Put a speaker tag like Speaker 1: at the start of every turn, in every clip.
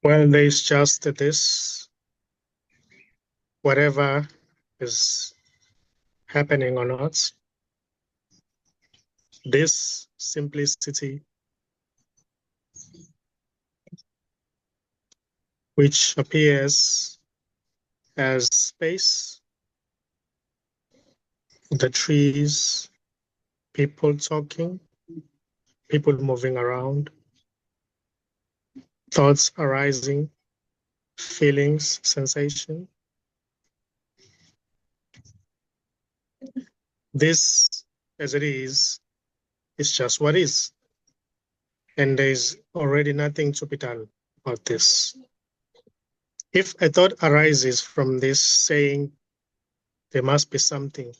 Speaker 1: Well, there's just this, whatever is happening or not, this simplicity, which appears as space, the trees, people talking, people moving around, thoughts arising, feelings, sensation. This, as it is just what is. And there's already nothing to be done about this. If a thought arises from this saying, there must be something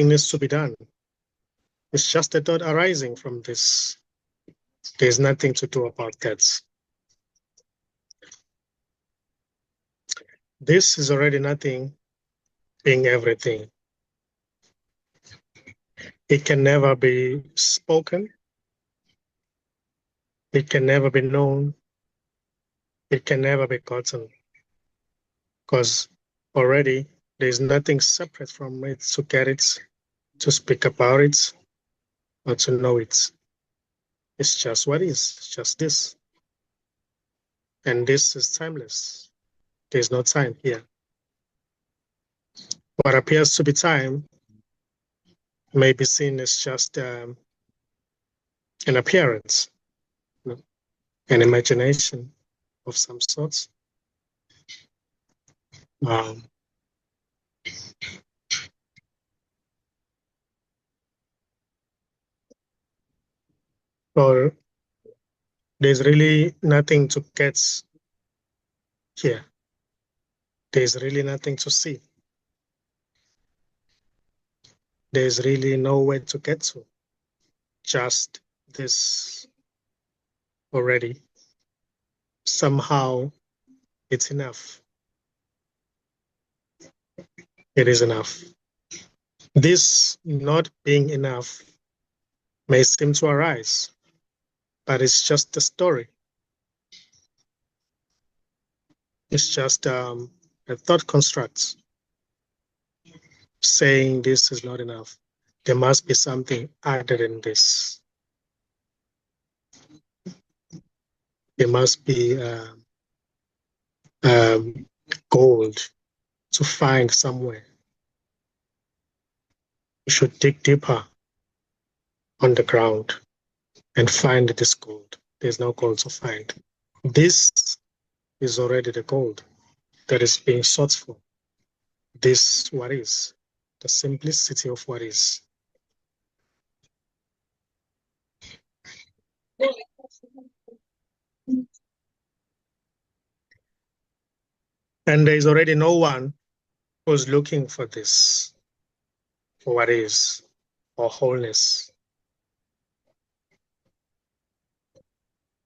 Speaker 1: needs to be done. It's just a thought arising from this. There's nothing to do about that. This is already nothing being everything. It can never be spoken. It can never be known. It can never be gotten. Because already there's nothing separate from it to get it, to speak about it, or to know it. It's just what is, it's just this. And this is timeless. There's no time here. What appears to be time may be seen as just an appearance, an imagination of some sort. Or there's really nothing to get here. There's really nothing to see. There's really nowhere to get to. Just this already. Somehow it's enough. It is enough. This not being enough may seem to arise, but it's just a story. It's just a thought construct saying this is not enough. There must be something other than this. There must be gold to find somewhere. We should dig deeper on the ground and find this gold. There's no gold to find. This is already the gold that is being sought for. This what is, the simplicity of what is. And there is already no one who's looking for this, for what is, or wholeness.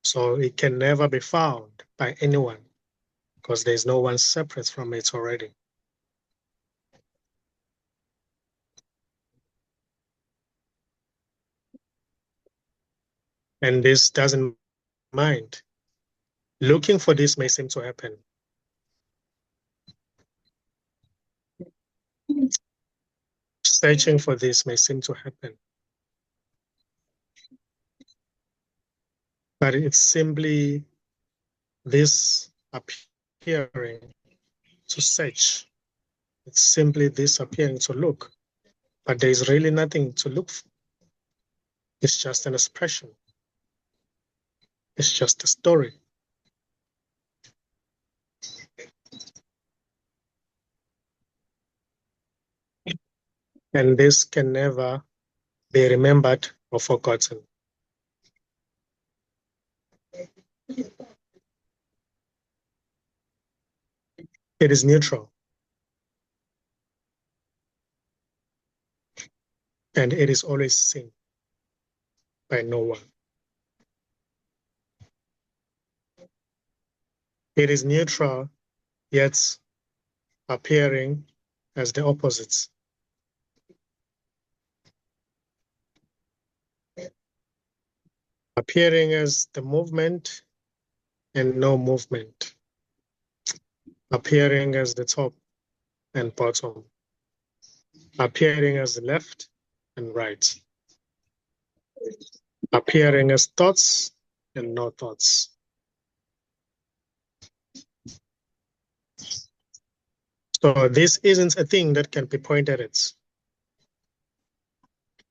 Speaker 1: So it can never be found by anyone because there's no one separate from it already. And this doesn't mind. Looking for this may seem to happen. Searching for this may seem to happen. But it's simply this appearing to search. It's simply this appearing to look. But there's really nothing to look for. It's just an expression. It's just a story. And this can never be remembered or forgotten. It is neutral. And it is always seen by no one. It is neutral, yet appearing as the opposites. Appearing as the movement and no movement, appearing as the top and bottom, appearing as the left and right, appearing as thoughts and no thoughts. So this isn't a thing that can be pointed at.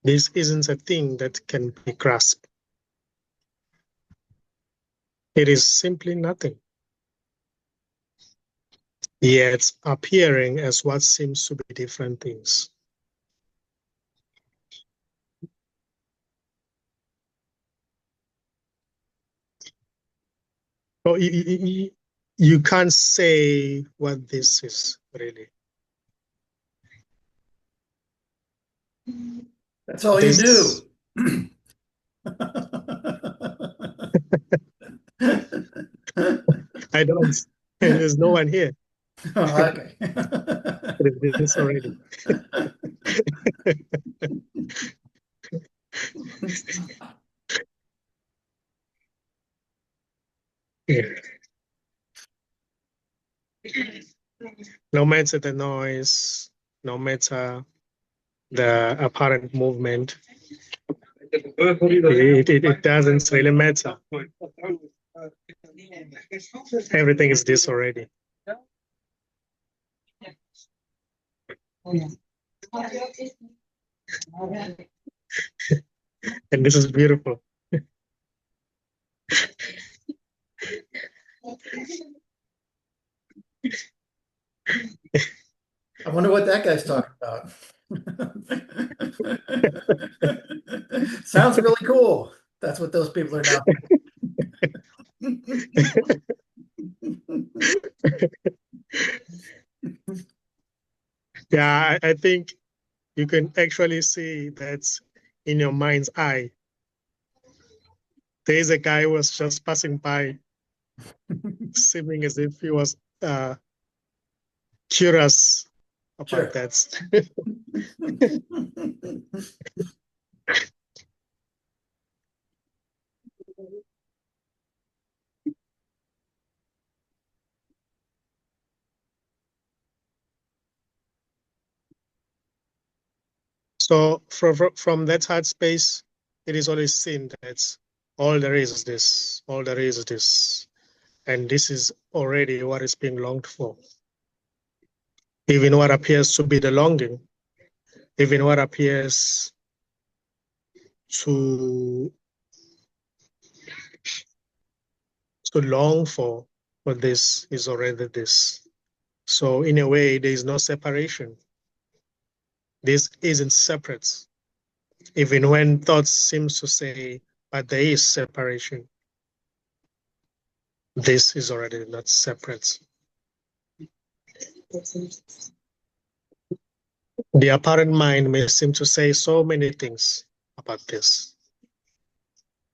Speaker 1: This isn't a thing that can be grasped. It is simply nothing, yet appearing as what seems to be different things. So you can't say what this is, really.
Speaker 2: That's all you do.
Speaker 1: I don't. There's no one here.
Speaker 2: Oh, okay.
Speaker 1: It is this already. Yeah. No matter the noise, no matter the apparent movement, it doesn't really matter. Everything is this already. And this is beautiful.
Speaker 2: I wonder what that guy's talking about. Sounds really cool. That's what those people are now.
Speaker 1: Yeah, I think you can actually see that in your mind's eye. There is a guy who was just passing by, seeming as if he was curious about
Speaker 2: Sure.
Speaker 1: that. So from that hard space, it is always seen that all there is this, all there is this, and this is already what is being longed for. Even what appears to be the longing, even what appears to long for this is already this. So in a way, there is no separation. This isn't separate. Even when thoughts seems to say, but there is separation. This is already not separate. The apparent mind may seem to say so many things about this.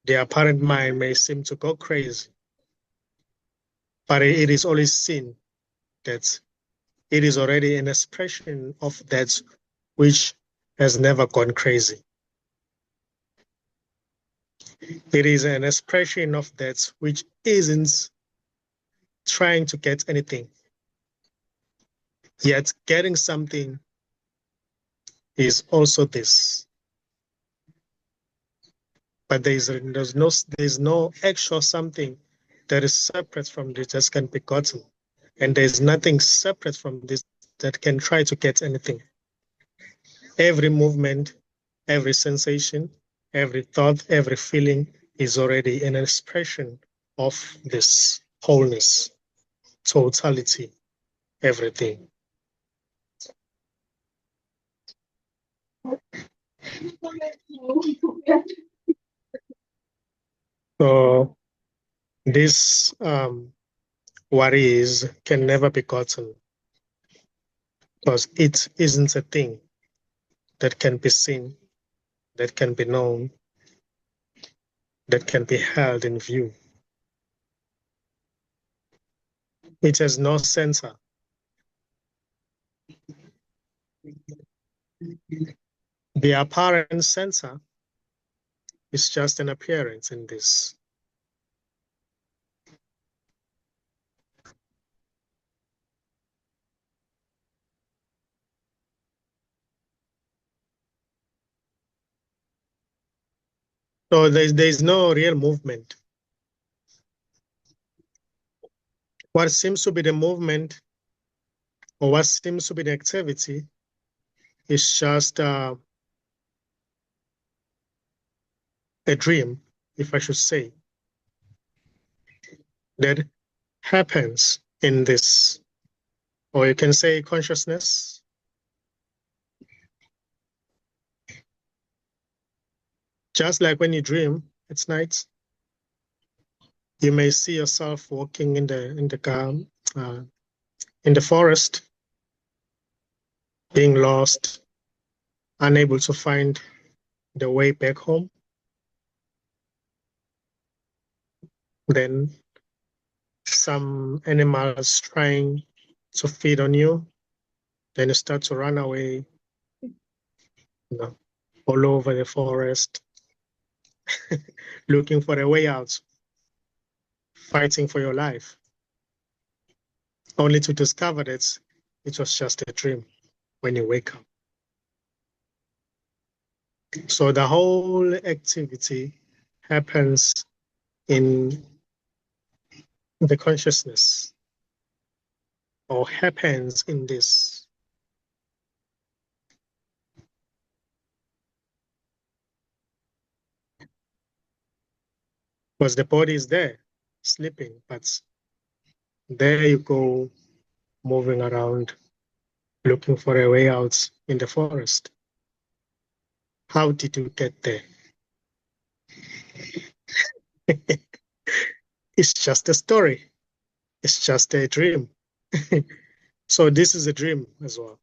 Speaker 1: The apparent mind may seem to go crazy, but it is always seen that it is already an expression of that which has never gone crazy. It is an expression of that which isn't trying to get anything, yet getting something is also this. But there's no actual something that is separate from this that can be gotten. And there's nothing separate from this that can try to get anything. Every movement, every sensation, every thought, every feeling is already an expression of this wholeness, totality, everything. So this what is can never be gotten because it isn't a thing that can be seen, that can be known, that can be held in view. It has no center. The apparent center is just an appearance in this. So there's no real movement. What seems to be the movement, or what seems to be the activity, is just a dream, if I should say, that happens in this, or you can say consciousness. Just like when you dream, it's night. You may see yourself walking in the car, in the forest, being lost, unable to find the way back home. Then some animals trying to feed on you. Then you start to run away, all over the forest, looking for a way out, fighting for your life, only to discover that it was just a dream when you wake up. So the whole activity happens in the consciousness, or happens in this. Because the body is there, sleeping, but there you go, moving around, looking for a way out in the forest. How did you get there? It's just a story. It's just a dream. So this is a dream as well.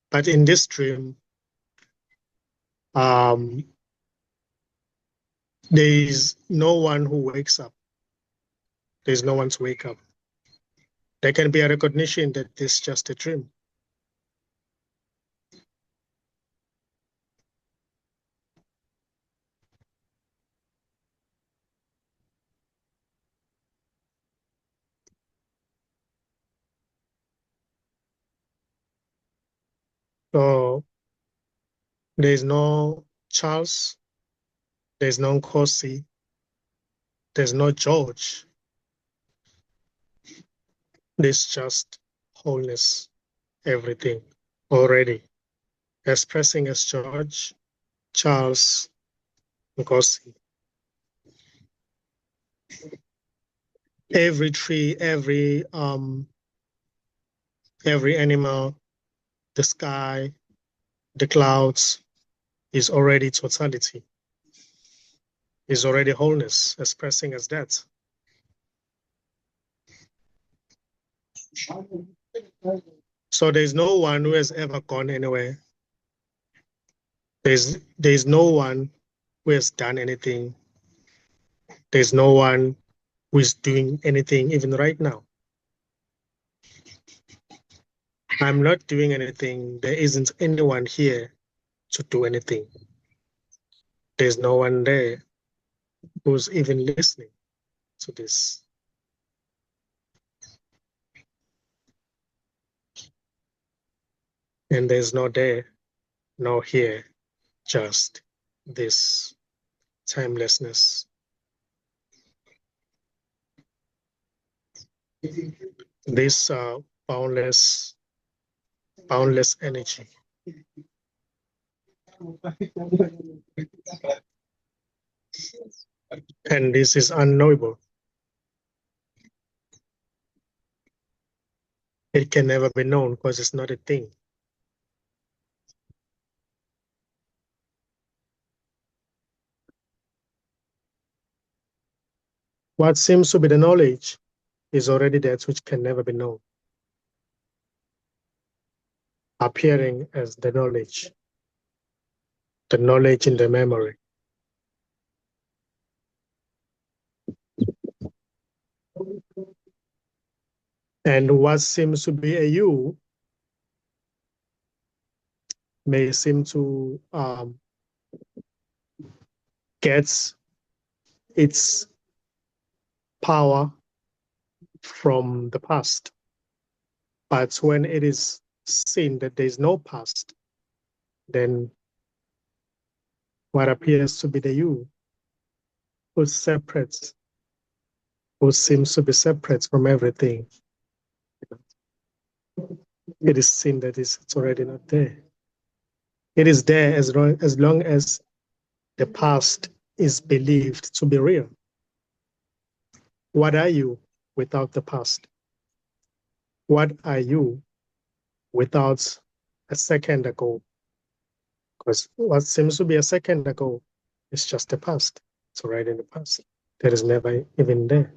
Speaker 1: But in this dream, there is no one who wakes up. There's no one to wake up. There can be a recognition that this is just a dream. So there's no Charles, there's no Nkosi, there's no George. There's just wholeness, everything already. Expressing as George, Charles, Nkosi. Every tree, every animal, the sky, the clouds is already totality, is already wholeness, expressing as that. So there's no one who has ever gone anywhere. There's no one who has done anything. There's no one who is doing anything even right now. I'm not doing anything. There isn't anyone here to do anything. There's no one there who's even listening to this. And there's no there, no here, just this timelessness. This boundless energy. And this is unknowable. It can never be known because it's not a thing. What seems to be the knowledge is already that which can never be known, appearing as the knowledge in the memory. And what seems to be a you may seem to get its power from the past. But when it is seen that there is no past, then what appears to be the you who's separate, who seems to be separate from everything. It is seen that it's already not there. It is there as long as the past is believed to be real. What are you without the past? What are you without a second ago? Because what seems to be a second ago is just the past. It's already in the past. That is never even there.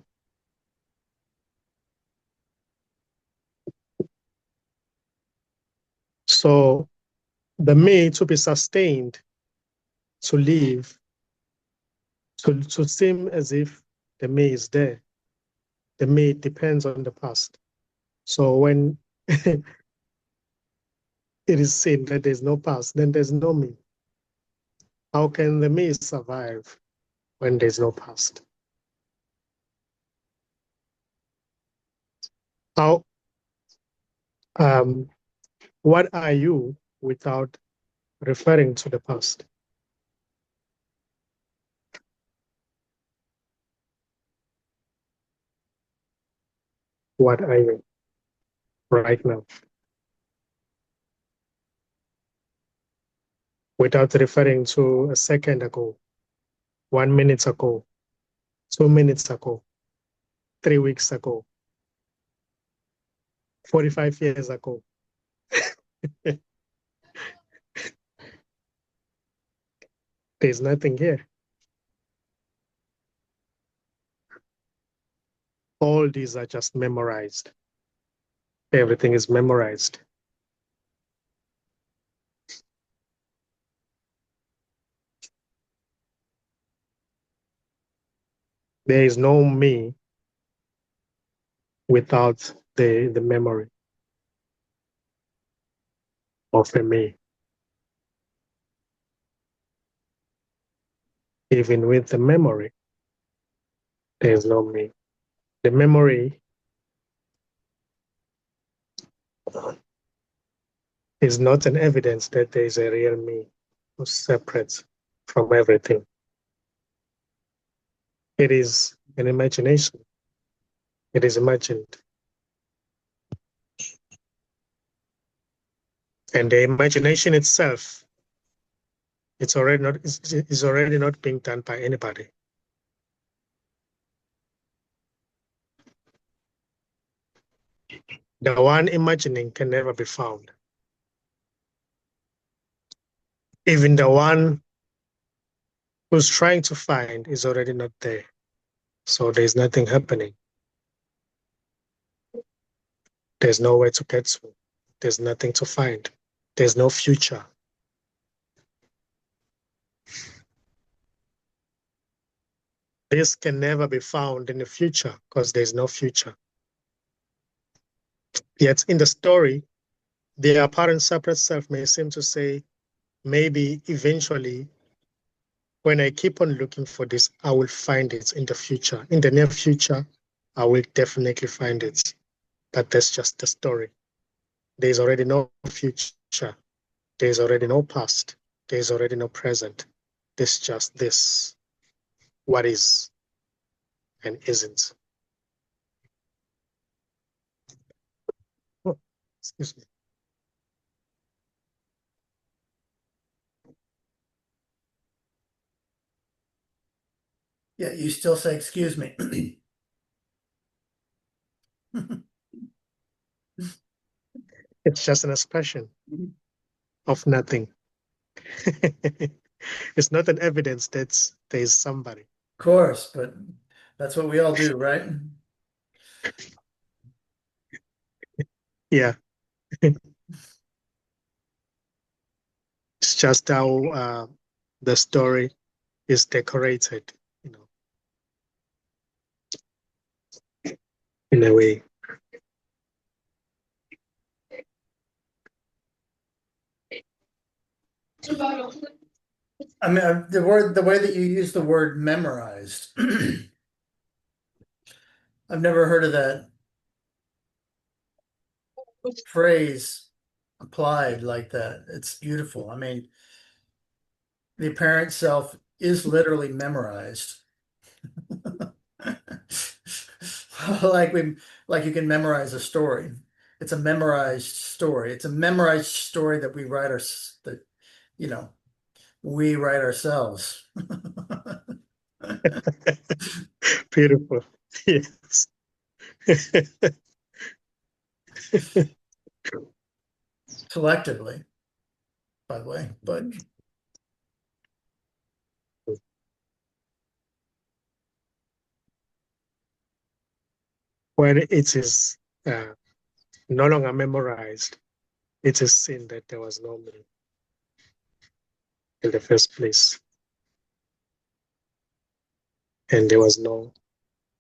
Speaker 1: So the me to be sustained, to live, to seem as if the me is there. The me depends on the past. So when it is seen that there's no past, then there's no me. How can the me survive when there's no past? How, what are you without referring to the past? What are you right now? Without referring to a second ago, 1 minute ago, 2 minutes ago, 3 weeks ago, 45 years ago. There's nothing here. All these are just memorized. Everything is memorized. There is no me without the memory of a me. Even with the memory, there is no me. The memory is not an evidence that there is a real me who's separate from everything. It is an imagination. It is imagined. And the imagination itself, is already not being done by anybody. The one imagining can never be found. Even the one who's trying to find is already not there. So there's nothing happening. There's nowhere to get to. There's nothing to find. There's no future. This can never be found in the future because there's no future. Yet in the story, the apparent separate self may seem to say, maybe eventually, when I keep on looking for this, I will find it in the future. In the near future, I will definitely find it. But that's just the story. There's already no future. There's already no past. There's already no present. There's just this, what is and isn't. Oh, excuse me.
Speaker 2: Yeah, you still say, excuse me.
Speaker 1: It's just an expression of nothing. It's not an evidence that there is somebody.
Speaker 2: Of course, but that's what we all do, right?
Speaker 1: Yeah. It's just how the story is decorated, in a way.
Speaker 2: I mean, the way that you use the word memorized, I've never heard of that phrase applied like that. It's beautiful. I mean, the apparent self is literally memorized. Like like you can memorize a story. It's a memorized story. It's a memorized story that that, you know, we write ourselves.
Speaker 1: Beautiful. Yes.
Speaker 2: Collectively, by the way, but
Speaker 1: When it is no longer memorized, it is seen that there was no me in the first place. And there was no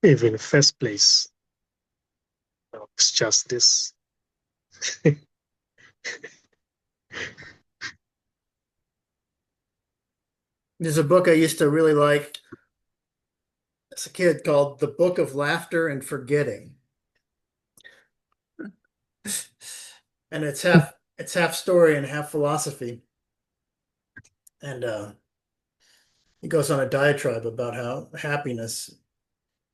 Speaker 1: even first place. No, it's just this.
Speaker 2: there's a book I used to really like as a kid called The Book of Laughter and Forgetting. And it's half story and half philosophy. And he goes on a diatribe about how happiness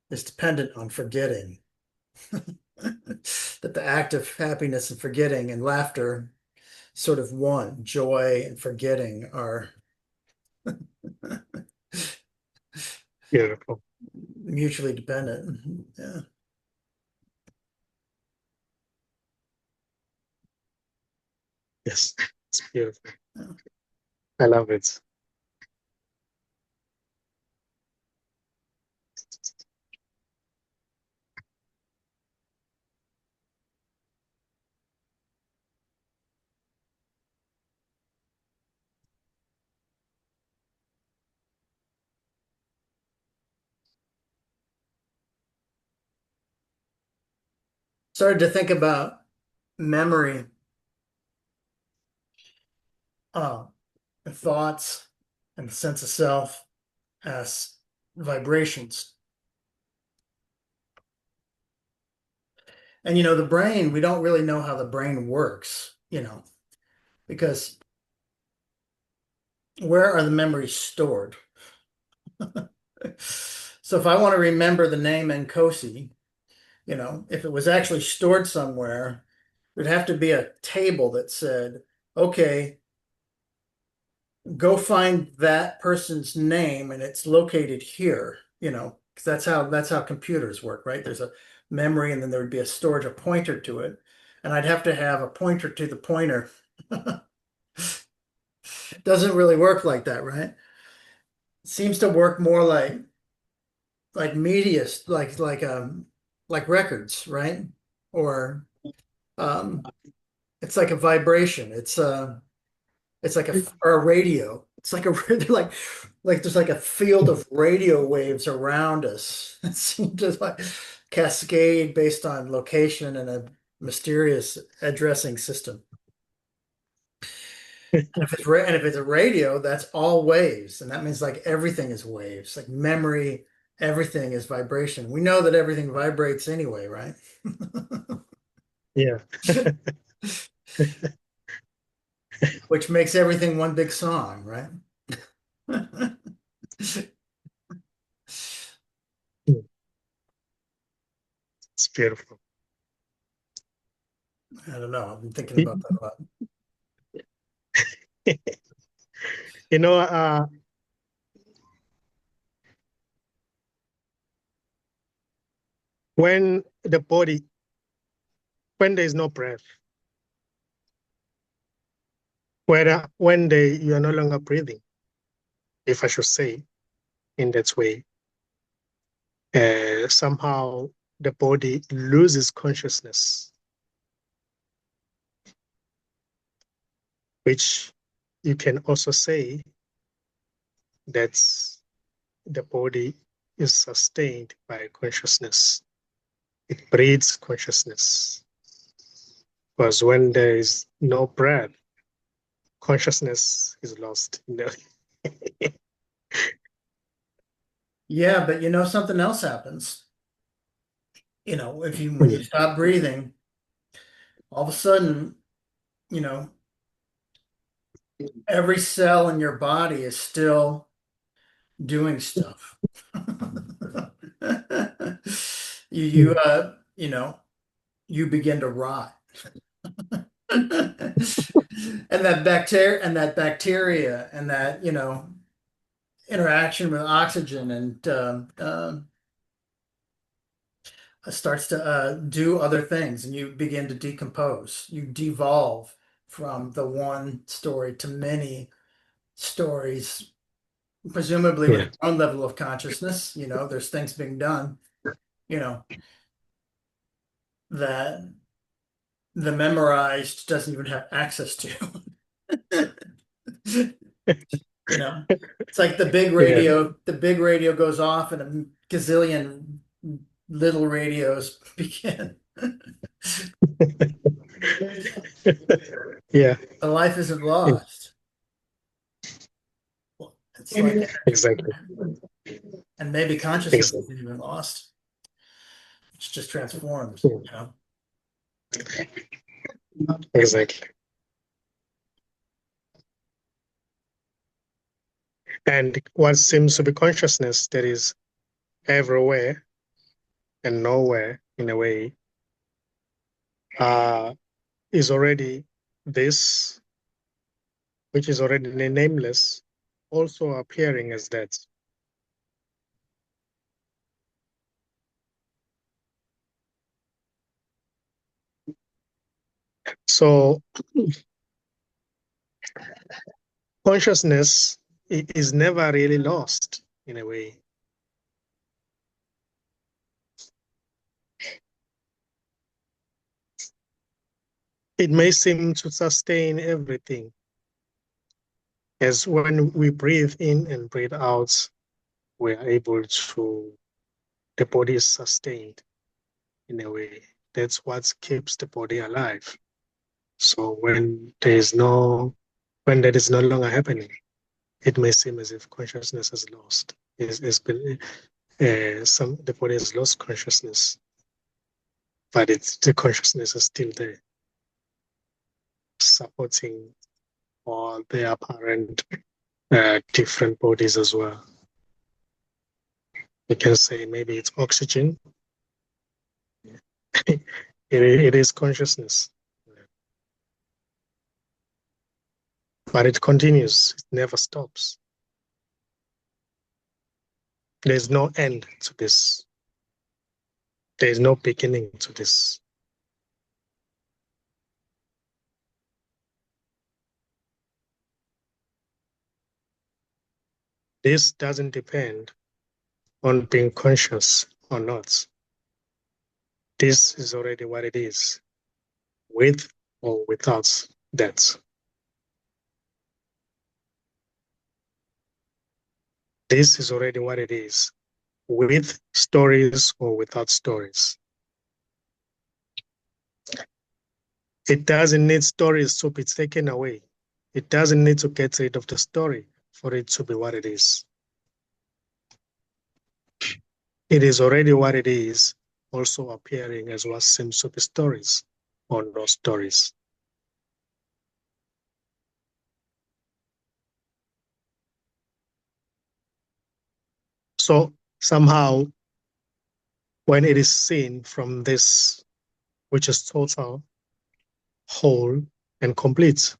Speaker 2: is dependent on forgetting. That the act of happiness and forgetting and laughter sort of one. Joy and forgetting are
Speaker 1: Beautiful.
Speaker 2: mutually dependent. Yeah.
Speaker 1: Yes, it's beautiful.
Speaker 2: Yeah.
Speaker 1: I love it.
Speaker 2: Started to think about memory, uh, and thoughts and the sense of self as vibrations. And the brain, we don't really know how the brain works, because where are the memories stored? So if I want to remember the name Nkosi, if it was actually stored somewhere, there'd have to be a table that said, okay, go find that person's name and it's located here, 'cause that's how computers work, right? There's a memory and then there would be a storage, a pointer to it. And I'd have to have a pointer to the pointer. It doesn't really work like that, right? It seems to work more like media, like records, right? Or um it's like a vibration. It's like or a radio. It's like a like there's like a field of radio waves around us. It seems to like cascade based on location and a mysterious addressing system. And if it's a radio, that's all waves, and that means like everything is waves, like memory, everything is vibration. We know that everything vibrates anyway, right?
Speaker 1: Yeah.
Speaker 2: Which makes everything one big song, right?
Speaker 1: It's beautiful.
Speaker 2: I don't know. I've been thinking about that a lot.
Speaker 1: You know, when the body, when there's no breath, you are no longer breathing, if I should say in that way, somehow the body loses consciousness, which you can also say that the body is sustained by consciousness. It breeds consciousness. Because when there is no breath, consciousness is lost.
Speaker 2: Yeah, but something else happens. If when you stop breathing, all of a sudden, you know, every cell in your body is still doing stuff. you know, you begin to rot. And that bacteria and that, interaction with oxygen and starts to do other things, and you begin to decompose. You devolve from the one story to many stories, presumably with
Speaker 1: Yeah,
Speaker 2: your own level of consciousness. There's things being done, you know, that the memorized doesn't even have access to. It's like
Speaker 1: yeah,
Speaker 2: the big radio goes off and a gazillion little radios begin.
Speaker 1: yeah,
Speaker 2: The life isn't lost. It's like energy.
Speaker 1: exactly,
Speaker 2: And maybe consciousness
Speaker 1: exactly,
Speaker 2: isn't even lost. It's just transformed,
Speaker 1: exactly. And what seems to be consciousness that is everywhere and nowhere in a way uh, is already this, which is already nameless, also appearing as that. So consciousness is never really lost in a way. It may seem to sustain everything, as when we breathe in and breathe out, we're able to, the body is sustained in a way. That's what keeps the body alive. So when that is no longer happening, it may seem as if consciousness has lost. It's been the body has lost consciousness, but the consciousness is still there, supporting all the apparent different bodies as well. You can say maybe it's oxygen. It is consciousness, but it continues. It never stops. There's no end to this. There's no beginning to this. This doesn't depend on being conscious or not. This is already what it is, with or without that. This is already what it is, with stories or without stories. It doesn't need stories to be taken away. It doesn't need to get rid of the story for it to be what it is. It is already what it is, also appearing as what seems to be stories or no stories. So somehow, when it is seen from this, which is total, whole, and complete,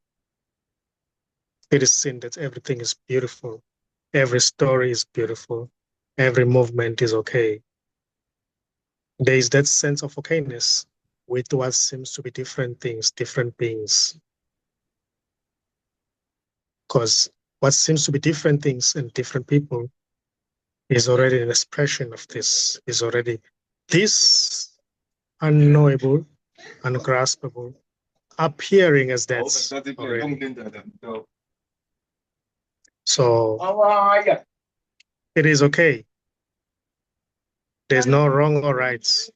Speaker 1: it is seen that everything is beautiful. Every story is beautiful. Every movement is okay. There is that sense of okayness with what seems to be different things, different beings. Because what seems to be different things and different people is already an expression of this, is already this unknowable, ungraspable, appearing as that already. So it is okay. There's no wrong or rights.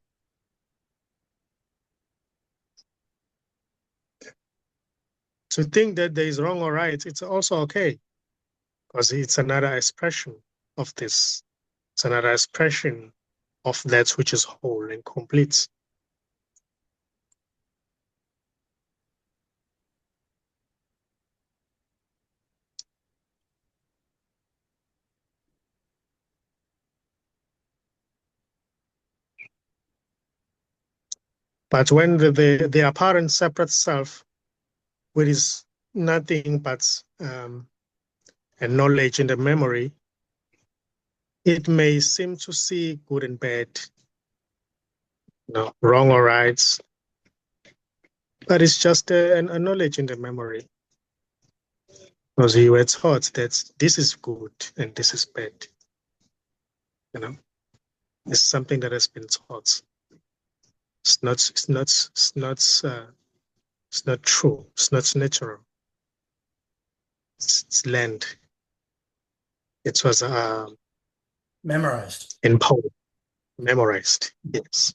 Speaker 1: To think that there is wrong or right, it's also okay, because it's another expression of this. It's another expression of that which is whole and complete. But when the apparent separate self, which is nothing but a knowledge in the memory, it may seem to see good and bad, wrong or right, but it's just a knowledge in the memory. Because you were taught that this is good and this is bad. It's something that has been taught. It's not true. It's not natural. It's learned. It was
Speaker 2: Memorized.
Speaker 1: in poem, memorized. Yes.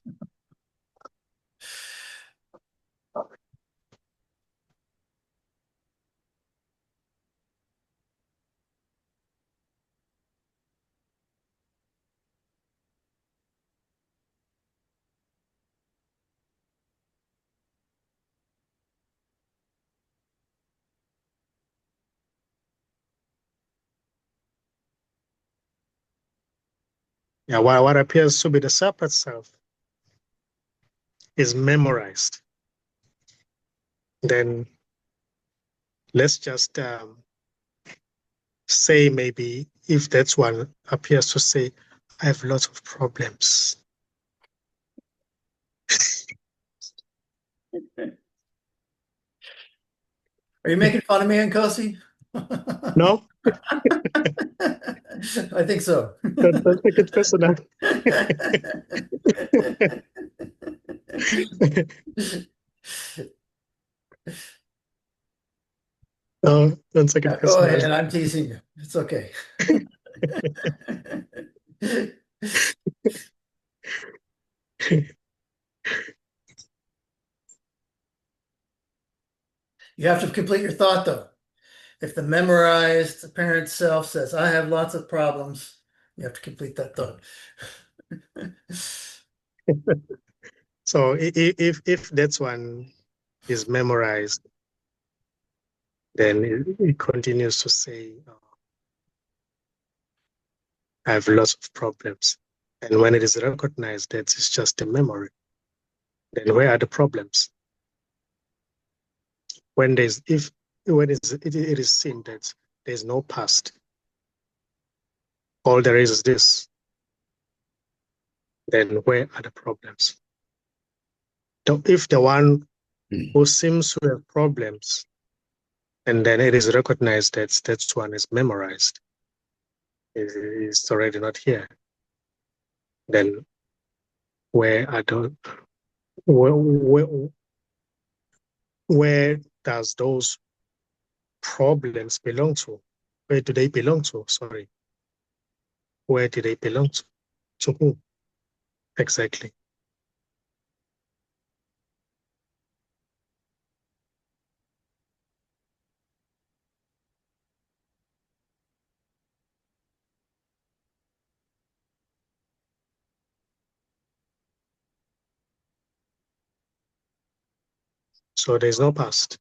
Speaker 1: Yeah, what appears to be the separate self is memorized. Then let's just say maybe if that's one appears to say, I have lots of problems.
Speaker 2: Are you making fun of me, Nkosi?
Speaker 1: No,
Speaker 2: I think so.
Speaker 1: don't take it personal. No, don't take it
Speaker 2: Go ahead,
Speaker 1: personal.
Speaker 2: I'm teasing you. It's okay. You have to complete your thought, though. If the memorized apparent self says, I have lots of problems, you have to complete that thought.
Speaker 1: So if that's one is memorized, then it continues to say, I have lots of problems. And when it is recognized that it's just a memory, then where are the problems? When it is seen that there's no past, all there is this, then where are the problems? If the one who seems to have problems, and then it is recognized that that one is memorized, is already not here, then where are the where does those problems belong to? Where do they belong to? Sorry. Where do they belong to? To whom? Exactly. So there's no past.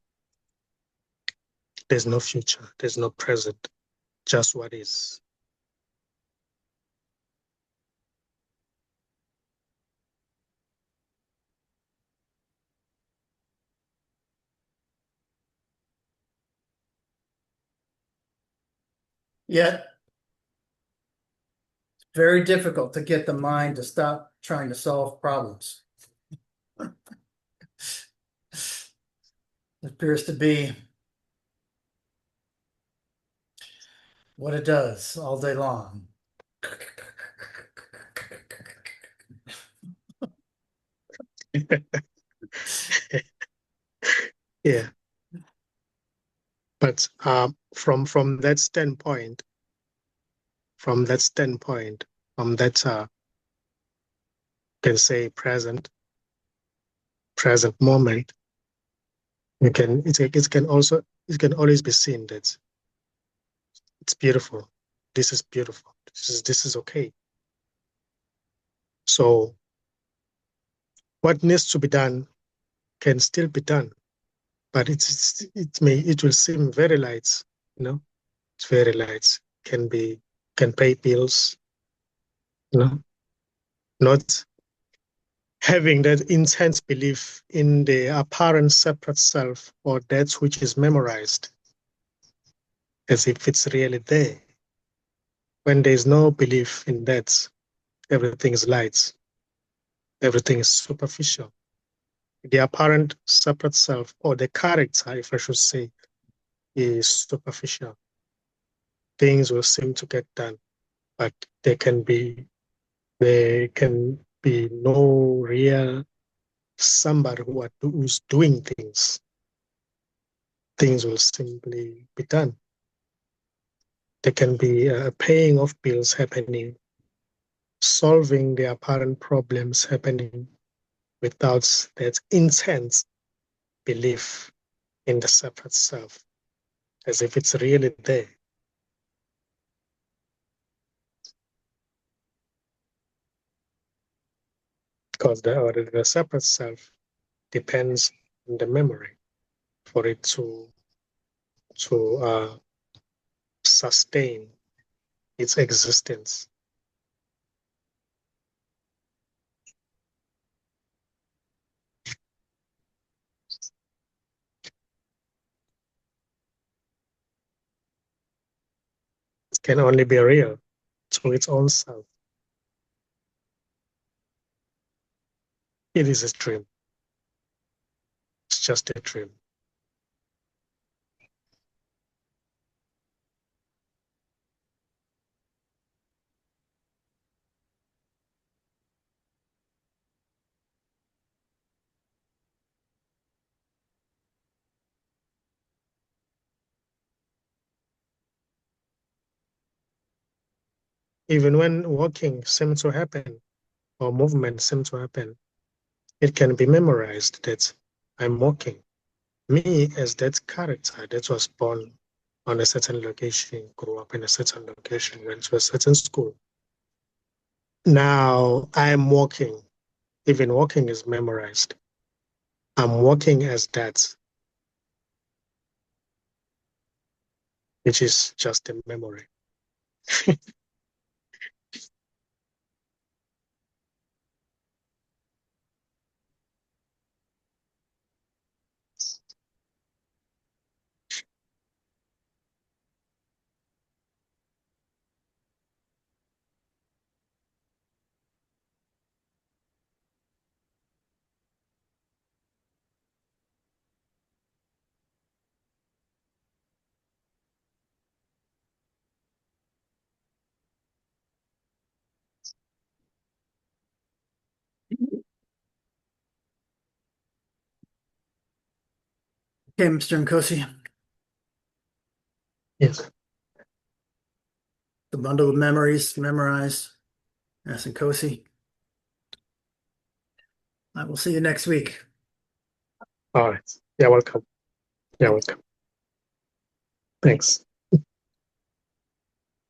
Speaker 1: There's no future. There's no present. Just what is.
Speaker 2: Yet, it's very difficult to get the mind to stop trying to solve problems. It appears to be what it does all day long.
Speaker 1: Yeah. But from that standpoint, from that can say present moment, it can always be seen that it's beautiful. This is beautiful. This is okay. So what needs to be done can still be done, but it will seem very light, it's very light. Can pay bills, not having that intense belief in the apparent separate self or that which is memorized as if it's really there. When there's no belief in that, everything is light, everything is superficial. The apparent separate self, or the character, if I should say, is superficial. Things will seem to get done, but there can be no real somebody who's doing things. Things will simply be done. There can be a paying of bills happening, solving the apparent problems happening without that intense belief in the separate self, as if it's really there. Because the separate self depends on the memory for it to sustain its existence. It can only be real to its own self. It is a dream. It's just a dream. Even when walking seems to happen or movement seems to happen, it can be memorized that I'm walking. Me as that character that was born on a certain location, grew up in a certain location, went to a certain school. Now I'm walking. Even walking is memorized. I'm walking as that, which is just a memory.
Speaker 2: Okay, Mr. Nkosi,
Speaker 1: Yes.
Speaker 2: the bundle of memories memorized. Yes, Nkosi. I will see you next week.
Speaker 1: All right. You're welcome. You're welcome. Thanks.